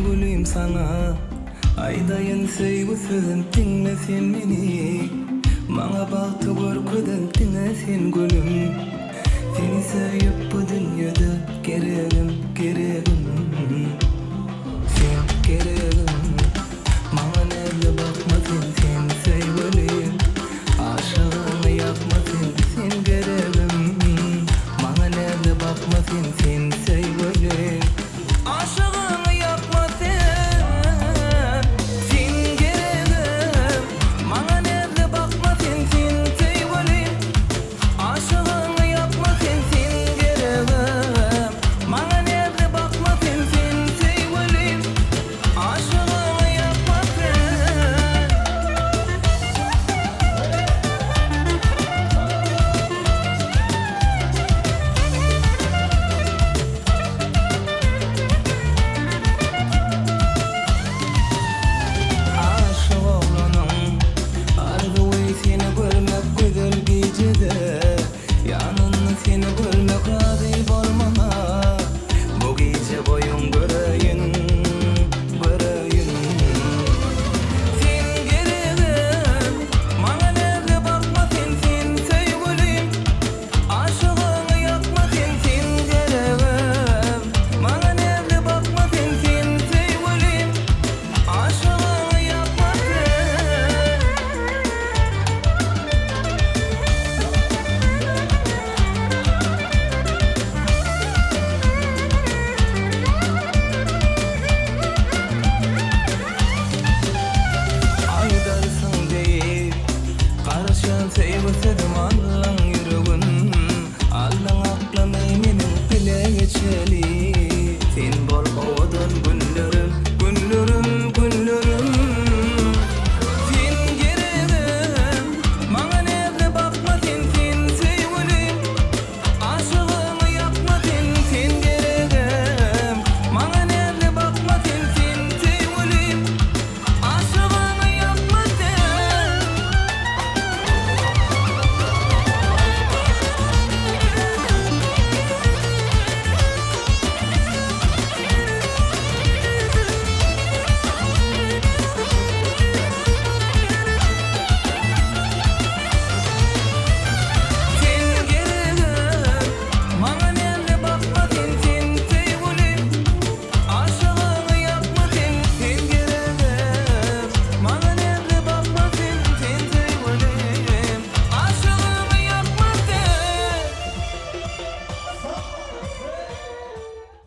sevgiliyim sana. Aydayın sevgisiz dinle sen meni. Bana baktı korkudan dinle sen gülüm. Seni sevip bu dünyada gereğim, gereğim. Sen gereğim. Bana nerede bakma sen sevgiliyim. Aşığını yapma sen gereğim. Bana nerede bakma sen sevgiliyim. Aşığını yapma sen gereğim. Bana nerede bakma sen sevgiliyim. Aşığını yapma sen gereğim. Bana nerede bakma sen sevgiliyim. Aşığını yapma sen. Aşık oğlanım, arzuyu seni görmek güzel gecede. Yanında seni görmek razı olmama. Bu gece boyun göreyim, göreyim. Sen gereğim, bana nerede bakma sen sevgiliyim. Aşığını yapma sen gereğim. Bana nerede bakma sen sevgiliyim. Aşığını yapma sen. Aydarsın deyip karışan sevgisiz